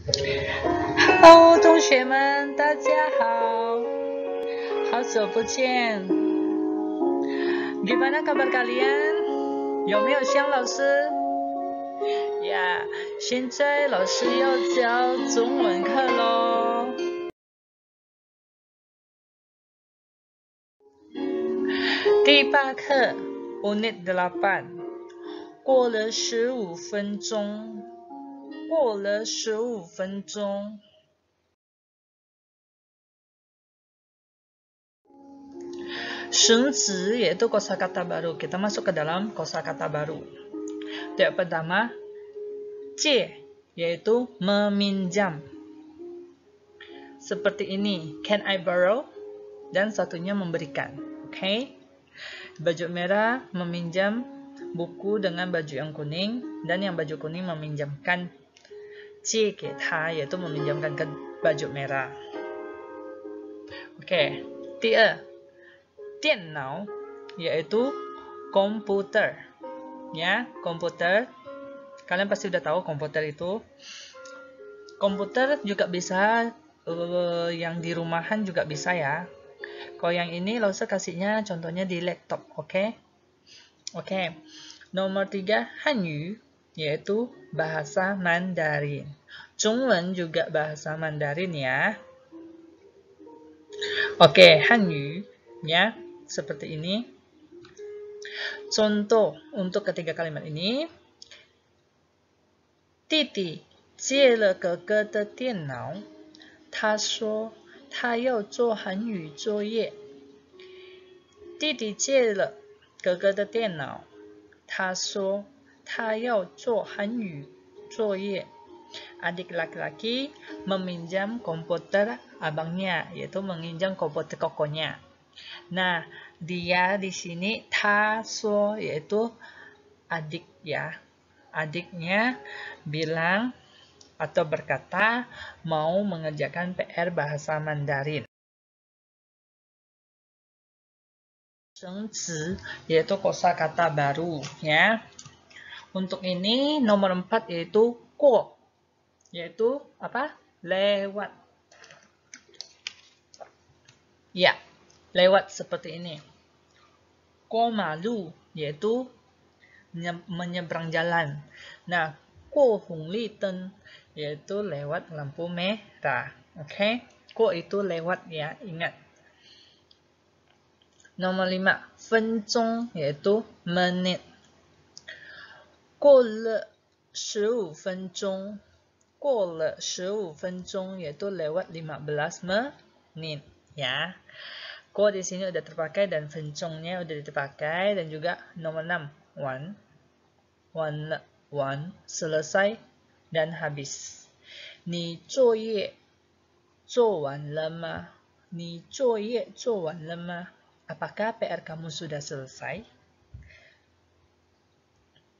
Hello，同学们，大家好，好久不见。Gimana kabar kalian？有没有想老师？呀，现在老师要教中文课咯。第8课 Unit 8，过了15分钟，过了15分钟。Sungzi yaitu kosakata baru. Kita masuk ke dalam kosakata baru. Yang pertama, C yaitu meminjam. Seperti ini, can I borrow? Dan satunya memberikan. Oke. Baju merah meminjam buku dengan baju yang kuning, dan yang baju kuning meminjamkan C ke他, yaitu meminjamkan ke baju merah. Oke. 第二，电脑 yaitu komputer. Ya, komputer. Kalian pasti udah tahu komputer itu. Komputer juga bisa yang di rumahan juga bisa ya. Kalau yang ini Lause kasihnya contohnya di laptop, oke? Oke. Nomor 3, Hanyu yaitu bahasa Mandarin. Zhongwen juga bahasa Mandarin ya. Oke, Hanyu ya, seperti ini. Contoh untuk ketiga kalimat ini. 弟弟借了哥哥的电脑，他说他要做韩语作业。弟弟借了哥哥的电脑，他说他要做韩语作业。Adik laki-laki meminjam komputer abangnya, yaitu meminjam komputer kokonya. Nah, dia di sini taso yaitu adik ya. Adiknya bilang atau berkata mau mengerjakan PR bahasa Mandarin. Sengzi yaitu kosakata baru ya. Untuk ini nomor 4 yaitu ko, yaitu apa? Lewat. Ya, lewat seperti ini. Ko malu yaitu menyeberang jalan. Nah, ko hong li ten yaitu lewat lampu merah. Oke, ko itu lewat ya, ingat. Nomor 5, fenzong yaitu menit. Ko le 15分钟, ko le 15分钟yaitu lewat 15 menit ya. Ko di sini udah terpakai dan fencongnya udah dipakai, dan juga nomor 6, wan, wan selesai dan habis. Ni 作业做完了吗? Ni 作业做完了吗? Apakah PR kamu sudah selesai?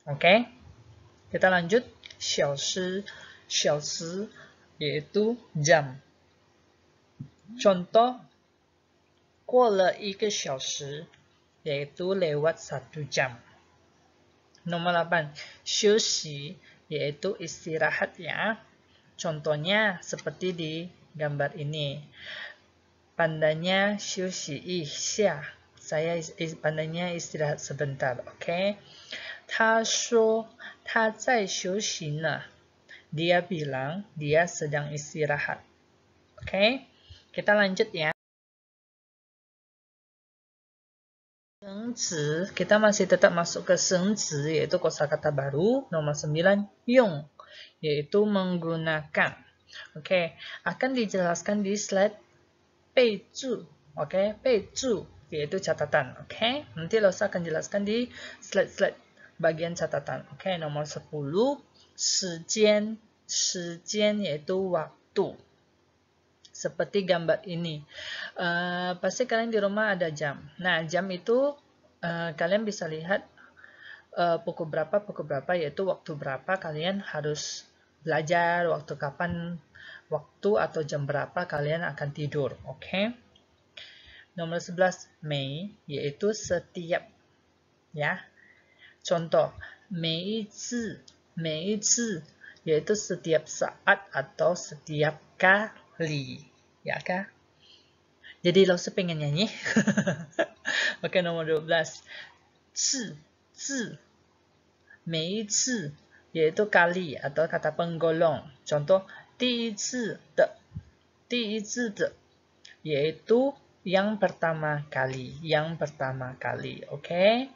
Oke. Kita lanjut. 小时 yaitu jam. Contoh 过了1个小时 yaitu lewat 1 jam. Nomor 8, 休息 yaitu istirahat ya. Contohnya seperti di gambar ini. Pandanya 休息一下. Saya pandanya istirahat sebentar, oke? 他说他在休息呢. Dia bilang dia sedang istirahat. Oke? Kita lanjut ya. Sengzi, kita masih tetap masuk ke sengzi, yaitu kosakata baru. Nomor 9, yung, yaitu menggunakan. Oke, akan dijelaskan di slide peiju. Oke, peiju, yaitu catatan. Oke, nanti Losa akan jelaskan di slide-slide bagian catatan. Oke, nomor 10, shijian, yaitu waktu. Seperti gambar ini. Pasti kalian di rumah ada jam. Nah, jam itu kalian bisa lihat pukul berapa, yaitu waktu berapa kalian harus belajar, waktu kapan, waktu atau jam berapa kalian akan tidur. Oke? Nomor 11, Mei, yaitu setiap. Ya. Contoh, 每一次 yaitu setiap saat atau setiap kali. Ya kah? Jadi Lao pengen nyanyi. Oke, nomor 12. 次 zi, 每一次 yaitu kali atau kata penggolong. Contoh 第一次的 yaitu yang pertama kali, oke?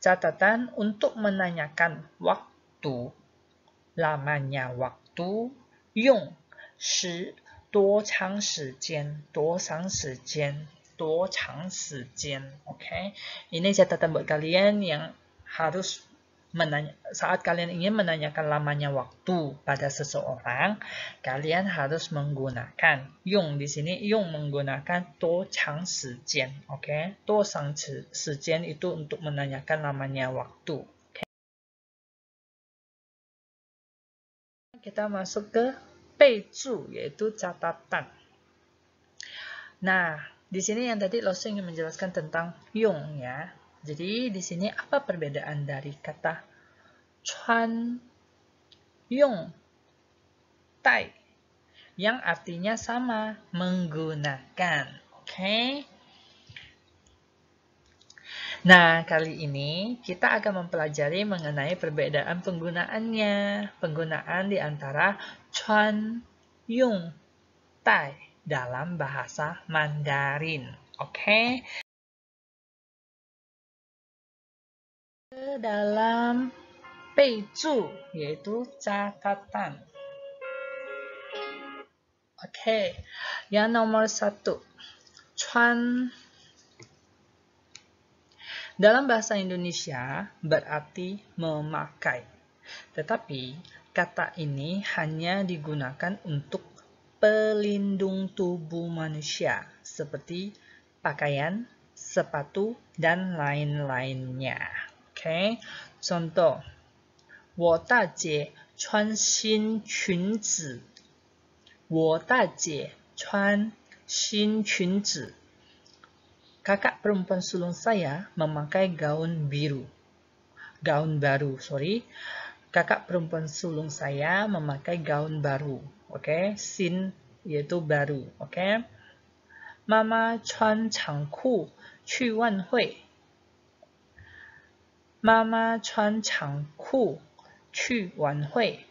Catatan untuk menanyakan waktu, lamanya waktu, 用时多长时间 oke? Ini catatan buat kalian yang harus saat kalian ingin menanyakan lamanya waktu pada seseorang, kalian harus menggunakan 用 di sini 用 menggunakan 多长时间, oke? 多长时间 itu untuk menanyakan lamanya waktu. Okay? Kita masuk ke 备注 yaitu catatan. Nah, di sini yang tadi Lao ingin menjelaskan tentang 用 ya. Jadi di sini apa perbedaan dari kata 穿 用 tai yang artinya sama, menggunakan. Oke. Nah, kali ini kita akan mempelajari mengenai perbedaan penggunaannya. Penggunaan di antara 穿 用 tai dalam bahasa Mandarin. Oke. Dalam 备注 yaitu catatan. Oke. Yang nomor 1. 穿 dalam bahasa Indonesia berarti memakai. Tetapi kata ini hanya digunakan untuk pelindung tubuh manusia seperti pakaian, sepatu, dan lain-lainnya. Oke, contoh, 我大姐穿新裙子。我大姐穿新裙子。Kakak perempuan sulung saya memakai gaun biru. Gaun baru, sorry. Kakak perempuan sulung saya memakai gaun baru. Oke, sin yaitu baru. Oke. Mama 穿长裤去晚会。妈妈穿长裤去晚会。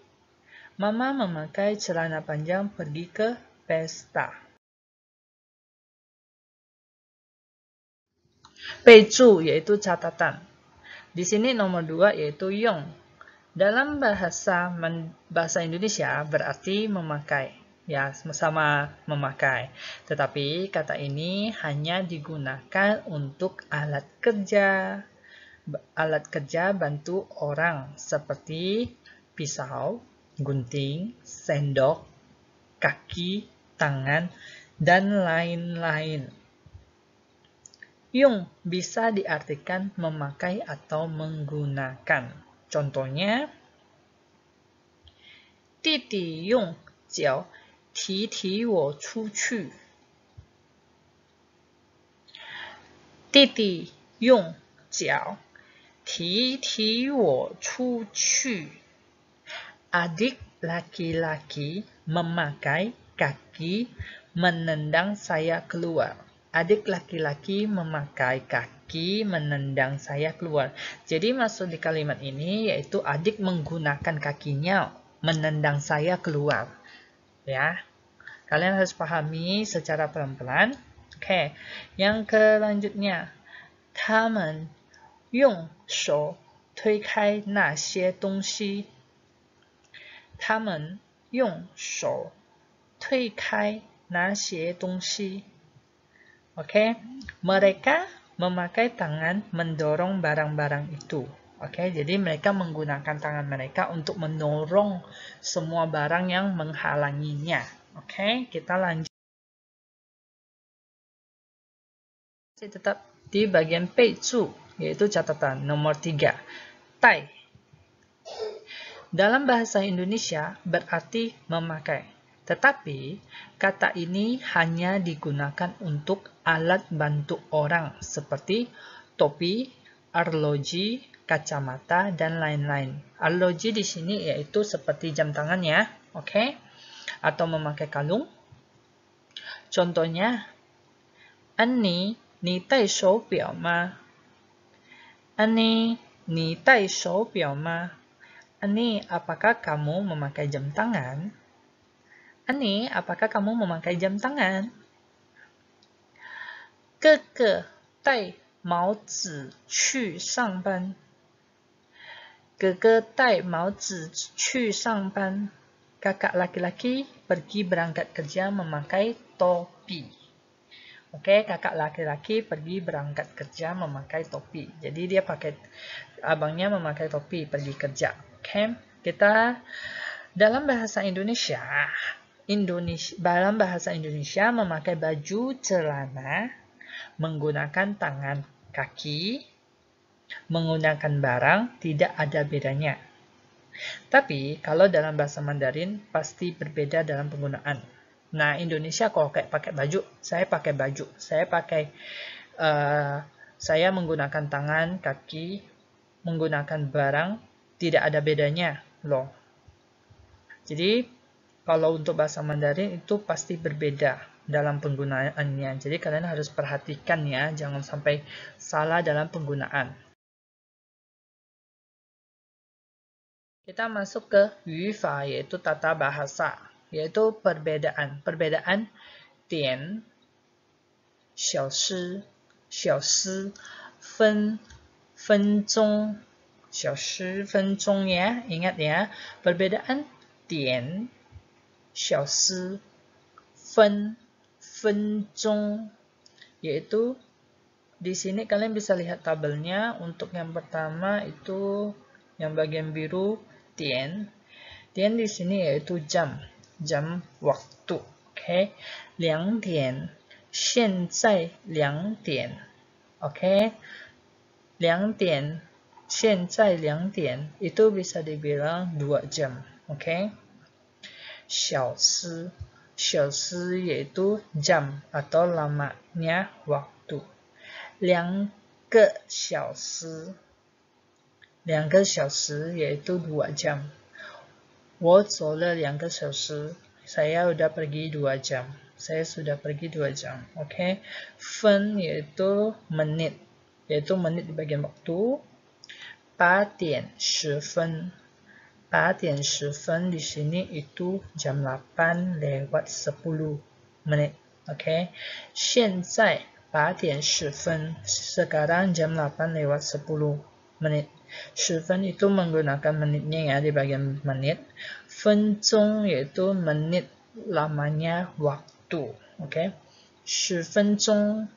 Mama memakai celana panjang pergi ke pesta. 备注 yaitu catatan. Di sini nomor 2 yaitu 用. Dalam bahasa Indonesia berarti memakai. Ya, sama memakai. Tetapi kata ini hanya digunakan untuk alat kerja. Alat kerja bantu orang seperti pisau, gunting, sendok, kaki, tangan, dan lain-lain. 用 bisa diartikan memakai atau menggunakan. Contohnya, 弟弟用脚提提我出去。弟弟用脚提提我出去。Adik laki-laki memakai kaki menendang saya keluar. Adik laki-laki memakai kaki menendang saya keluar. Jadi maksud di kalimat ini yaitu adik menggunakan kakinya menendang saya keluar. Ya, kalian harus pahami secara pelan-pelan. Oke, yang selanjutnya, 他们用手推开那些东西。他们用手推开那些东西。Oke, mereka memakai tangan mendorong barang-barang itu. Oke, jadi mereka menggunakan tangan mereka untuk mendorong semua barang yang menghalanginya. Oke, kita lanjut. Tetap di bagian 备注, yaitu catatan nomor 3. 带. Dalam bahasa Indonesia berarti memakai. Tetapi kata ini hanya digunakan untuk alat bantu orang seperti topi arloji, kacamata, dan lain-lain. Arloji di sini yaitu seperti jam tangan ya, oke? Atau memakai kalung. Contohnya, Ani, ni tai shou biao ma? Ani, ni tai shou biao ma? Ani, apakah kamu memakai jam tangan? Ani, apakah kamu memakai jam tangan? Keke, tai Mao Zi去上班. Keke tai Mao Zi去上班. Kakak laki-laki pergi berangkat kerja memakai topi. Oke, kakak laki-laki pergi berangkat kerja memakai topi. Jadi dia abangnya memakai topi pergi kerja. Oke, kita dalam bahasa Indonesia memakai baju celana menggunakan tangan kaki, menggunakan barang tidak ada bedanya. Tapi kalau dalam bahasa Mandarin pasti berbeda dalam penggunaan. Nah, Indonesia kalau kayak pakai baju, saya menggunakan tangan, kaki, menggunakan barang tidak ada bedanya loh. Jadi kalau untuk bahasa Mandarin itu pasti berbeda dalam penggunaannya. Jadi kalian harus perhatikan ya, jangan sampai salah dalam penggunaan. Kita masuk ke yufa, yaitu tata bahasa, yaitu perbedaan. Perbedaan dian, xiao shi, fen zong, xiao shi, fen zong ya, ingat ya. Perbedaan dian, xiao shi, fen zong, yaitu di sini kalian bisa lihat tabelnya. Untuk yang pertama itu yang bagian biru dian. Dian di sini yaitu jam waktu. Oke, 2点，现在2点。Oke, 2点，现在2点 itu bisa dibilang 2 jam. Oke, 小时yaitu jam atau lamanya waktu. 2个小时yaitu 2 jam. 我走了2个小时 saya sudah pergi 2 jam. Oke. Fen yaitu menit di bagian waktu. 8点10分 di sini itu jam 8 lewat 10 menit. Oke. 现在8点10分 sekarang jam 8 lewat 10 menit. 10分 itu menggunakan menitnya ya di bagian menit. 分钟 yaitu menit lamanya waktu. Oke. 10分钟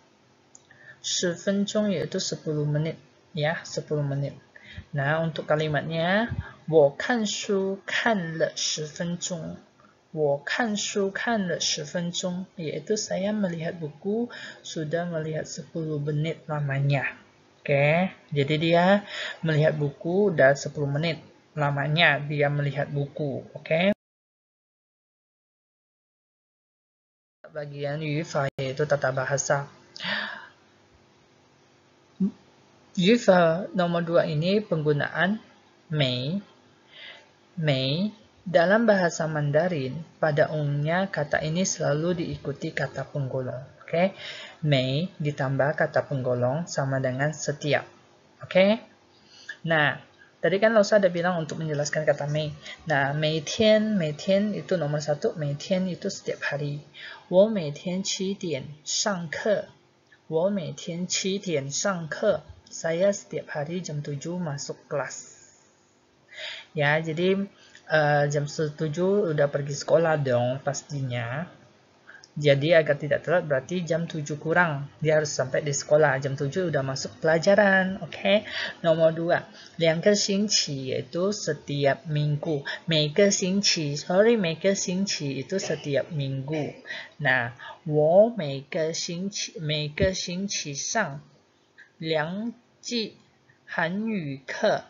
yaitu 10 menit ya, 10 menit. Nah, untuk kalimatnya 我看书看了10分钟. 我看书看了10分钟 yaitu saya melihat buku sudah melihat 10 menit lamanya. Oke, jadi dia melihat buku dan 10 menit lamanya dia melihat buku. Oke. Bagian yufa yaitu tata bahasa. Yufa nomor 2 ini penggunaan mei. Dalam bahasa Mandarin, pada umumnya kata ini selalu diikuti kata penggolong. Oke, mei ditambah kata penggolong sama dengan setiap. Oke. Nah, tadi kan Lausa ada bilang untuk menjelaskan kata mei. Nah, 每天 itu nomor 1, 每天 itu setiap hari. 我每天7点上课. 我每天7点上课. Saya setiap hari jam 7 masuk kelas. Ya, jadi jam 7 udah pergi sekolah dong pastinya. Jadi agar tidak telat berarti jam 7 kurang. Dia harus sampai di sekolah. Jam 7 udah masuk pelajaran. Oke. Nomor 2. 2个星期 yaitu setiap minggu. 每个星期 itu setiap minggu. Nah, 我每个星期上2季韩语课.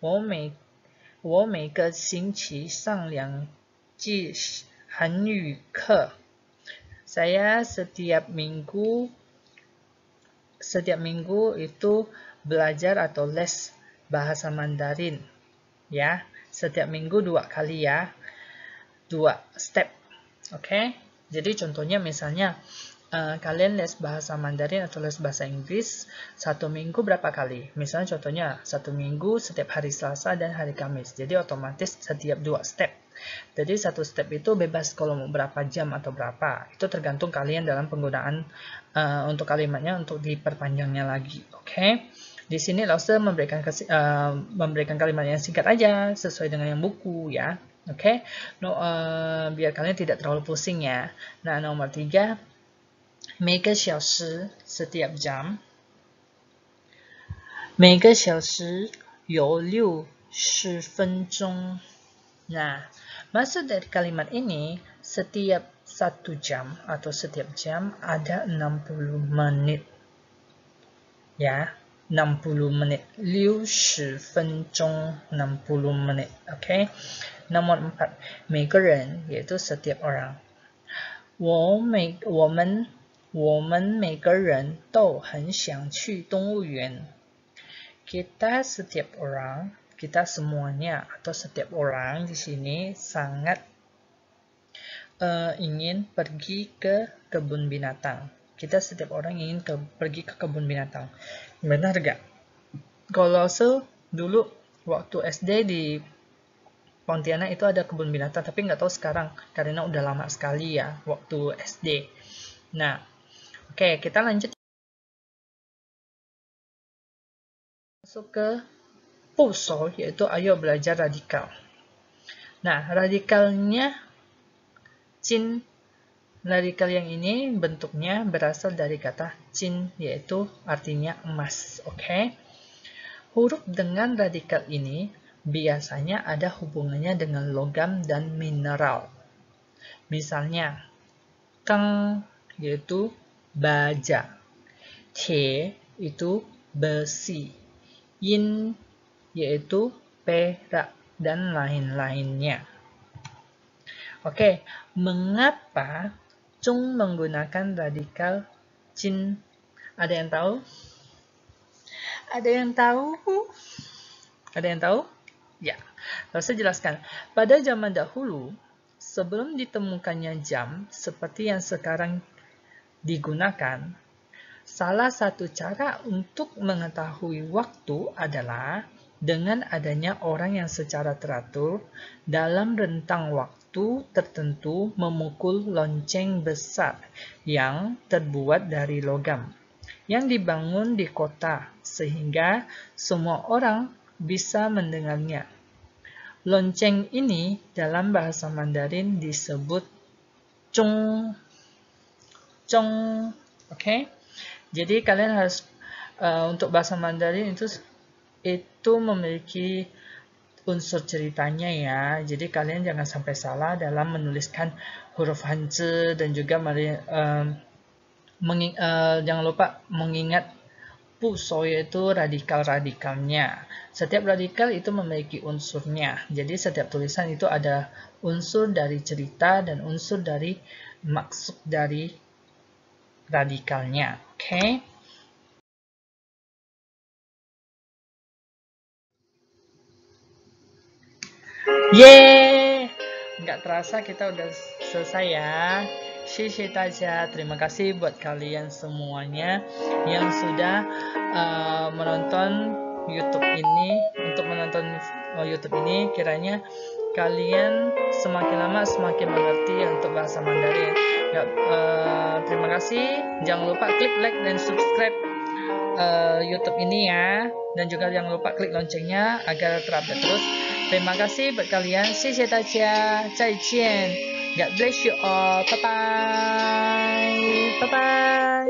我每个星期上2季韩语课. Saya setiap minggu itu belajar atau les bahasa Mandarin. Ya, setiap minggu 2 kali ya. 2 step. Oke. Jadi contohnya misalnya kalian les bahasa Mandarin atau les bahasa Inggris 1 minggu berapa kali? Misalnya contohnya 1 minggu setiap hari Selasa dan hari Kamis. Jadi otomatis setiap 2 step. Jadi 1 step itu bebas kalau mau berapa jam atau berapa. Itu tergantung kalian dalam penggunaan untuk kalimatnya untuk diperpanjangnya lagi. Oke. Di sini Lause memberikan kalimat yang singkat aja sesuai dengan yang buku ya. Oke. Biar kalian tidak terlalu pusing ya. Nah, nomor 3, 每个小时 setiap jam. 每个小时有60分钟. Nah, maksud dari kalimat ini, setiap 1 jam atau setiap jam ada 60 menit. Ya, 60 menit. 60分钟 60 menit. Oke. Nomor 4, 每个人 yaitu setiap orang. 我们每个人都很想去动物园. Kita setiap orang, kita semuanya atau setiap orang di sini sangat ingin pergi ke kebun binatang. Kita setiap orang ingin pergi ke kebun binatang. Benar gak? Kalau dulu waktu SD di Pontianak itu ada kebun binatang, tapi nggak tahu sekarang karena udah lama sekali ya waktu SD. Nah, oke, kita lanjut masuk ke Puso, yaitu ayo belajar radikal. Nah, radikalnya Cin, radikal yang ini bentuknya berasal dari kata Cin, yaitu artinya emas. Oke. Huruf dengan radikal ini biasanya ada hubungannya dengan logam dan mineral. Misalnya, Kang yaitu baja, Tie itu besi, Yin yaitu perak, dan lain-lainnya. Oke, mengapa Chung menggunakan radikal Cin? Ada yang tahu? Ada yang tahu? Ada yang tahu? Ya, lalu saya jelaskan. Pada zaman dahulu, sebelum ditemukannya jam seperti yang sekarang digunakan, salah satu cara untuk mengetahui waktu adalah dengan adanya orang yang secara teratur dalam rentang waktu tertentu memukul lonceng besar yang terbuat dari logam yang dibangun di kota sehingga semua orang bisa mendengarnya. Lonceng ini dalam bahasa Mandarin disebut Zhong. Oke. Jadi kalian harus untuk bahasa Mandarin itu memiliki unsur ceritanya ya. Jadi kalian jangan sampai salah dalam menuliskan huruf Hanzi dan juga jangan lupa mengingat Puso yaitu radikal-radikalnya. Setiap radikal itu memiliki unsurnya. Jadi setiap tulisan itu ada unsur dari cerita dan unsur dari maksud dari radikalnya. Oke. Yeay! Nggak terasa kita udah selesai ya. Terima kasih buat kalian semuanya yang sudah menonton YouTube ini. Untuk menonton YouTube ini, kiranya kalian semakin lama semakin mengerti untuk bahasa Mandarin. Terima kasih. Jangan lupa klik like dan subscribe YouTube ini ya. Dan juga jangan lupa klik loncengnya agar terupdate terus. Terima kasih buat kalian. 谢谢大家，再见。God bless you all. Bye bye. Bye bye.